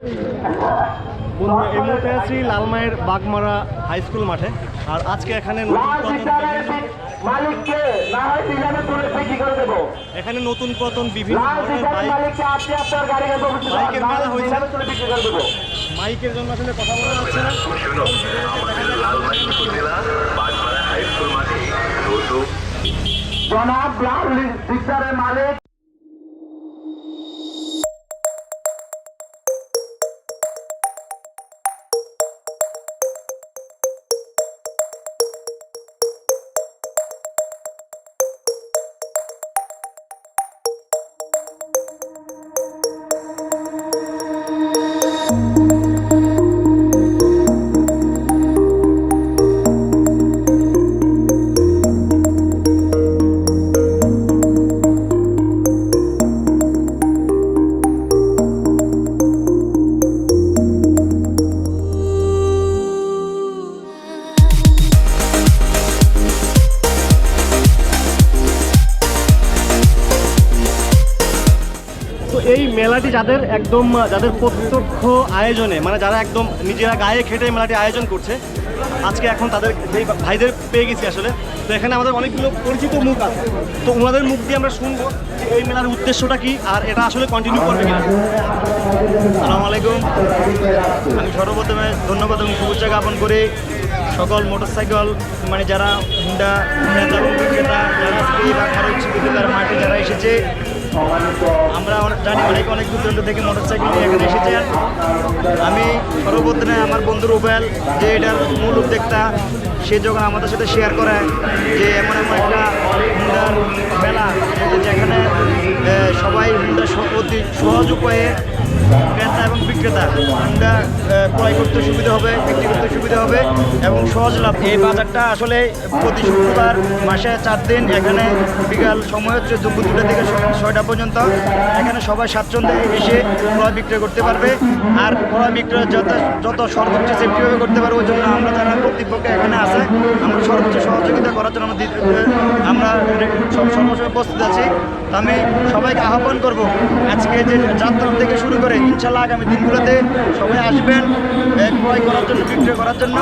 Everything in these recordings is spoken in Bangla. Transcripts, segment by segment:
এই মুহূর্তে আছি লালমাইয়ের বাগমারা হাই স্কুল মাঠে। আর আজকে এখানে নতুন পুরাতন বিভিন্ন ধরনের বাইকের মেলা হয়েছে। মাইকের জন্য আসলে কথা বলা যাচ্ছে না। জনাব লাল পিকচারের মালিক এই মেলাটি যাদের প্রত্যক্ষ আয়োজনে মানে যারা একদম নিজেরা গায়ে খেটে মেলাটি আয়োজন করছে, আজকে এখন তাদের যেই ভাইদের পেয়ে গেছি আসলে। তো এখানে আমাদের অনেকগুলো পরিচিত মুখ আছে, তো ওনাদের মুখ দিয়ে আমরা শুনবো এই মেলার উদ্দেশ্যটা কি আর এটা আসলে কন্টিনিউ করবে কিনা। আসসালামু আলাইকুম। আমি সর্বপ্রথমে ধন্যবাদ এবং শুভেচ্ছা জ্ঞাপন করি সকল মোটরসাইকেল মানে যারা হুন্ডা ক্রেতা এবং বিক্রেতা যারা বিক্রেতার মাঠে যারা এসেছে। আমরা জানি অনেক দূর দূরান্ত থেকে মোটরসাইকেল নিয়ে এখানে এসেছেন। আমি সর্বপ্রথমে আমার বন্ধু রুবেল যে এটার মূল উদ্যোক্তা, সে যখন আমাদের সাথে শেয়ার করে যে এমন একটা হুন্ডার মেলা যেখানে সবাই হুন্ডা অতি সহজ উপায়ে ক্রেতা এবং বিক্রেতা হুন্ডা ক্রয় করতে সুবিধা হবে, বিক্রি করতে সুবিধা হবে এবং সহজ লাভ। এই বাজারটা আসলে প্রতি শুক্রবার মাসে 4 দিন এখানে বিকাল সময় হচ্ছে দুপুর 2টা থেকে 6টা পর্যন্ত এখানে সবাই স্বাচ্ছন্দ্যে এসে ক্রয় বিক্রয় করতে পারবে। আর ক্রয় বিক্রয় যত সর্বোচ্চ সেফটিভাবে করতে পারবে, ওই জন্য আমরা যারা কর্তৃপক্ষ এখানে আছে আমরা সর্বোচ্চ সহযোগিতা করার জন্য আমরা সর্বসময় প্রস্তুত আছি। আমি সবাইকে আহ্বান করব আজকে যে যাত্রা থেকে শুরু করে ইনশাল্লাহ আগামী দিনগুলোতে সবাই আসবেন ক্রয় করার জন্য, বিক্রয় করার জন্য।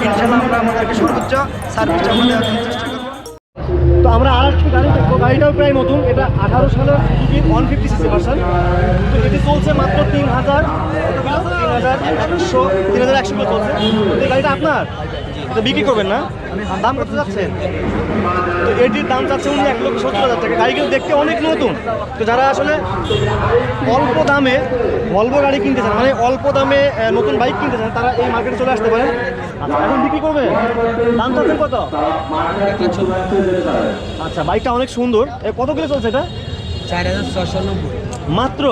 ইনশাল্লাহ আমরা আমাদেরকে সর্বোচ্চ সার্ভিস আমরা দেওয়ার জন্য চেষ্টা করব। তো আমরা আরেকটি গাড়ি দেখবো, গাড়িটাও প্রায় নতুন। এটা 18 সালের সুজুকি 150cc ভার্সন। তো এটি চলছে মাত্র 3100 কিলো চলছে। এই গাড়িটা আপনার তো বিক্রি করবেন না? দাম কত যাচ্ছেন? তো এটির দাম চাচ্ছে উনি 1,70,000 টাকা। গাড়ি কিন্তু দেখতে অনেক নতুন। তো যারা আসলে অল্প দামে ভলভো গাড়ি কিনতে চান, মানে অল্প দামে নতুন বাইক কিনতে চান, তারা এই মার্কেটে চলে আসতে পারেন। আচ্ছা, এখন বিক্রি করবেন? দাম চাচ্ছেন কত? আচ্ছা, বাইকটা অনেক সুন্দর। কত কিলো চলছে এটা? 4,690 মাত্র।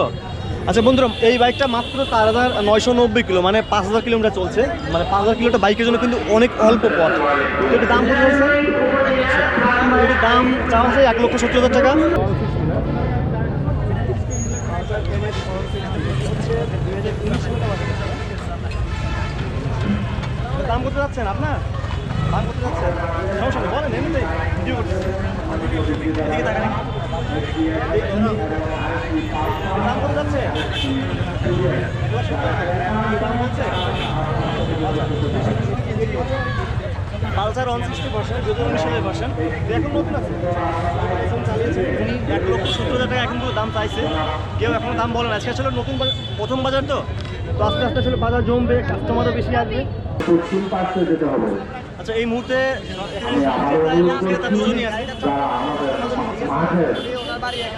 আচ্ছা বন্ধুরা, এই বাইকটা মাত্র 4,990 কিলো, মানে 5,000 কিলোমিটার চলছে। মানে 5,000 কিলোটা বাইকের জন্য কিন্তু অনেক অল্প পথ। এটার দাম কত চলছে? এটির দাম চাওয়া হচ্ছে 1,70,000 টাকা। দাম করতে যাচ্ছেন আপনার? দাম করতে যাচ্ছেন? সমস্যা নেই, বলেন, এমনিতেই ভিডিও করতেছি। এদিকে তাকান। দাম করতে যাচ্ছে? দাম বলছে পালসার 160 ভার্সন, 2019 সালের ভার্সন। এখন নতুন আছে, চালিয়েছে উনি 1,70,000 টাকা এখন দাম চাইছে। কেউ এখনো দাম বলেন। আজকে আসলে নতুন প্রথম বাজার, তো আস্তে আস্তে আসলে বাজার জমবে, কাস্টমারও বেশি আসবে। আচ্ছা, এই মুহূর্তে দুজনই আছে।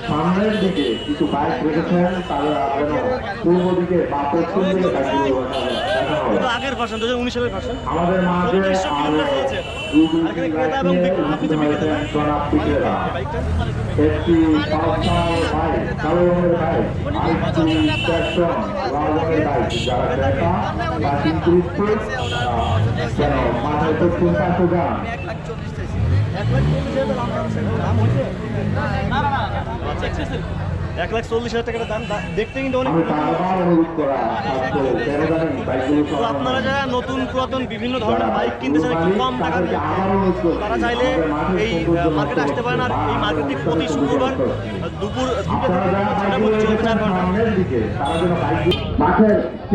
সামনের দিকে কিছু বাইক রেখেছেন, তারা পূর্ব দিকে বা পশ্চিম দিকে আগের ভার্সন, 2019 সালের ভার্সন। আমাদের মাঝে একটি কালো রঙের বাইক, আরেকটি ট্র্যাকশন লাল রঙের বাইক। যারা দেখা বা কিন্তু যেন মাঠের পশ্চিম পাশে যান। 1,40,000 দাম হয়েছে। 1,40,000 টাকার দাম, দেখতে কিন্তু অনেক আমি বারবার অনুরোধ করা থাকবো, কেন জানেন বাইকগুলো তো আপনারা যারা নতুন পুরাতন বিভিন্ন ধরনের বাইক কিনতে চান একটু কম টাকার মধ্যে, তারা চাইলে এই মার্কেটে আসতে পারেন। আর এই মার্কেটটি প্রতি শুক্রবার দুপুর 2টা থেকে 6টা পর্যন্ত চলবে, 4 ঘন্টা।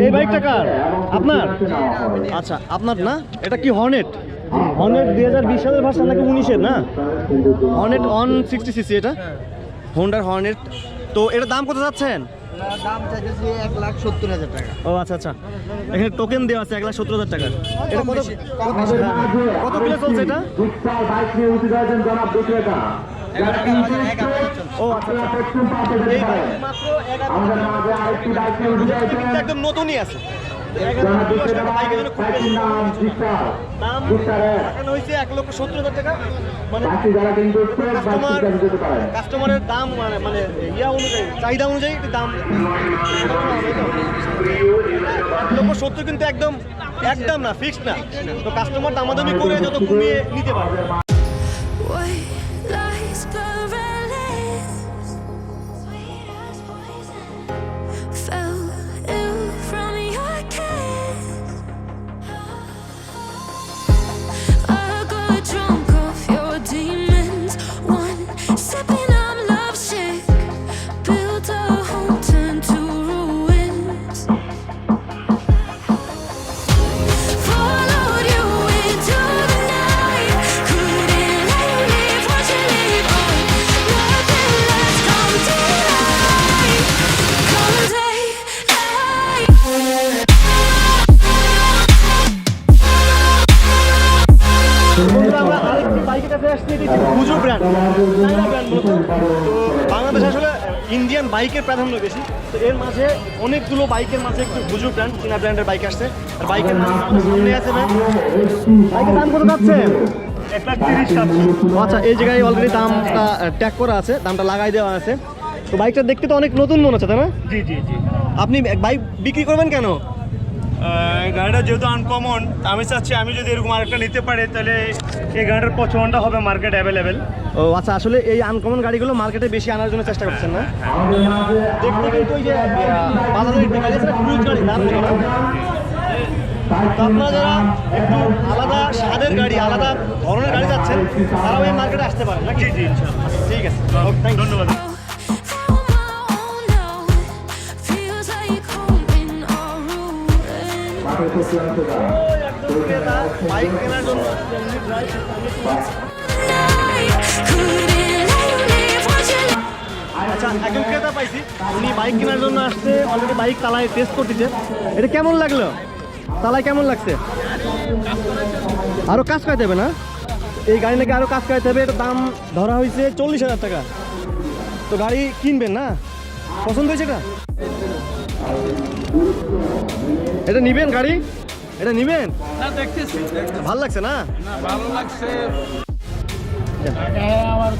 এই বাইকটা কার? আপনার? আচ্ছা, আপনার না? এটা কি হর্নেট? হর্নেট 2020 সালের ভার্সন নাকি 19-এর না? হর্নেট 160cc এটা, হোন্ডার হর্নেট। তো এটার দাম কত যাচ্ছেন? দাম চাইতেছি 1,70,000 টাকা। ও আচ্ছা আচ্ছা, এখানে টোকেন দেওয়া আছে 1,70,000 টাকার। এটা কত কিলো চলছে এটা? বাইক নিয়ে উঠে যাচ্ছেন জনাব বিক্রেতা। ও আচ্ছা আচ্ছা, এই বাইক মাত্র 11 আমাদের মাঝে আরেকটি বাইক নিয়ে উঠে যাচ্ছেন কিন্তু একদম নতুনই আছে। জনাব বিক্রেতা বাইকের নাম জিক্সার। দাম জিক্সারের লাগানো হয়েছে 1,70,000 টাকা। মানে বাকি যারা কিন্তু বাইক দিতে পারেন। কাস্টমারের দাম মানে ইয়া অনুযায়ী, চাহিদা অনুযায়ী একটু দাম 1,70,000 কিন্তু একদম না, ফিক্সড না। তো কাস্টমার দামাদামি করে যত কমিয়ে নিতে পারবে। White lies paralyzed, sweet as poison. Fell ill from your kiss. I got drunk off your demons. One sipping, I'm lovesick. Built a home, turned to ruins. Followed you into the night. Couldn't let you leave. Watch you leave. Oh, nothing less. Come daylight. Come daylight. বন্ধুরা, আমরা আরেকটি বাইকের কাছে আসছি, এটি বুজু ব্র্যান্ড, চাইনা ব্র্যান্ড মূলত। তো বাংলাদেশে আসলে ইন্ডিয়ান বাইকের প্রাধান্য বেশি, তো এর মাঝে অনেকগুলো বাইকের মাঝে একটু বুজু ব্র্যান্ড, চীনা ব্র্যান্ডের বাইক আসছে। আর বাইকের নাম আমাদের সামনে আছে ভাই। বাইকের দাম কত যাচ্ছে? 1,30,700। আচ্ছা, এই জায়গায় অলরেডি দামটা ট্যাগ করা আছে, দামটা লাগাই দেওয়া আছে। তো বাইকটা দেখতে তো অনেক নতুন মনে হচ্ছে, তাই না? জি জি জি। আপনি বাইক বিক্রি করবেন কেন? গাড়িটা যেহেতু আনকমন, আমি চাচ্ছি আমি যদি এরকম আরেকটা নিতে পারি তাহলে এই গাড়িটার পছন্দটা হবে মার্কেট অ্যাভেলেবেল। ও আচ্ছা, আসলে এই আনকমন গাড়িগুলো মার্কেটে বেশি আনার জন্য চেষ্টা করছেন না? দেখতে কিন্তু ওই যে বাজারে একটি গাড়ি আছে না, ক্রুজ গাড়ি, নাম ছিল না? তো আপনারা যারা একটু আলাদা স্বাদের গাড়ি, আলাদা ধরনের গাড়ি যাচ্ছেন, তারাও এই মার্কেটে আসতে পারেন নাকি? জি জি ইনশাআল্লাহ। আচ্ছা, ঠিক আছে, ওকে, থ্যাংক ইউ। ধন্যবাদ। Found my own now. Feels like home in our ruins. Bike কেনার জন্য Night. Couldn't let you leave. Watch you leave. আচ্ছা, একজন ক্রেতা পাইছি, উনি বাইক কেনার জন্য আসছে, অলরেডি বাইক চালায় টেস্ট করতেছে। এটা কেমন লাগলো? চালায় কেমন লাগছে? আরো কাজ করাতে হবে না? এই গাড়ি নাকি আরো কাজ করাতে হবে। এটা দাম ধরা হয়েছে 40,000 টাকা। তো গাড়ি কিনবেন না? পছন্দ হয়েছে এটা? এটা নিবেন গাড়ি? এটা নিবেন? না দেখতেছি, ভাল লাগছে না? ভালো লাগছে। আমার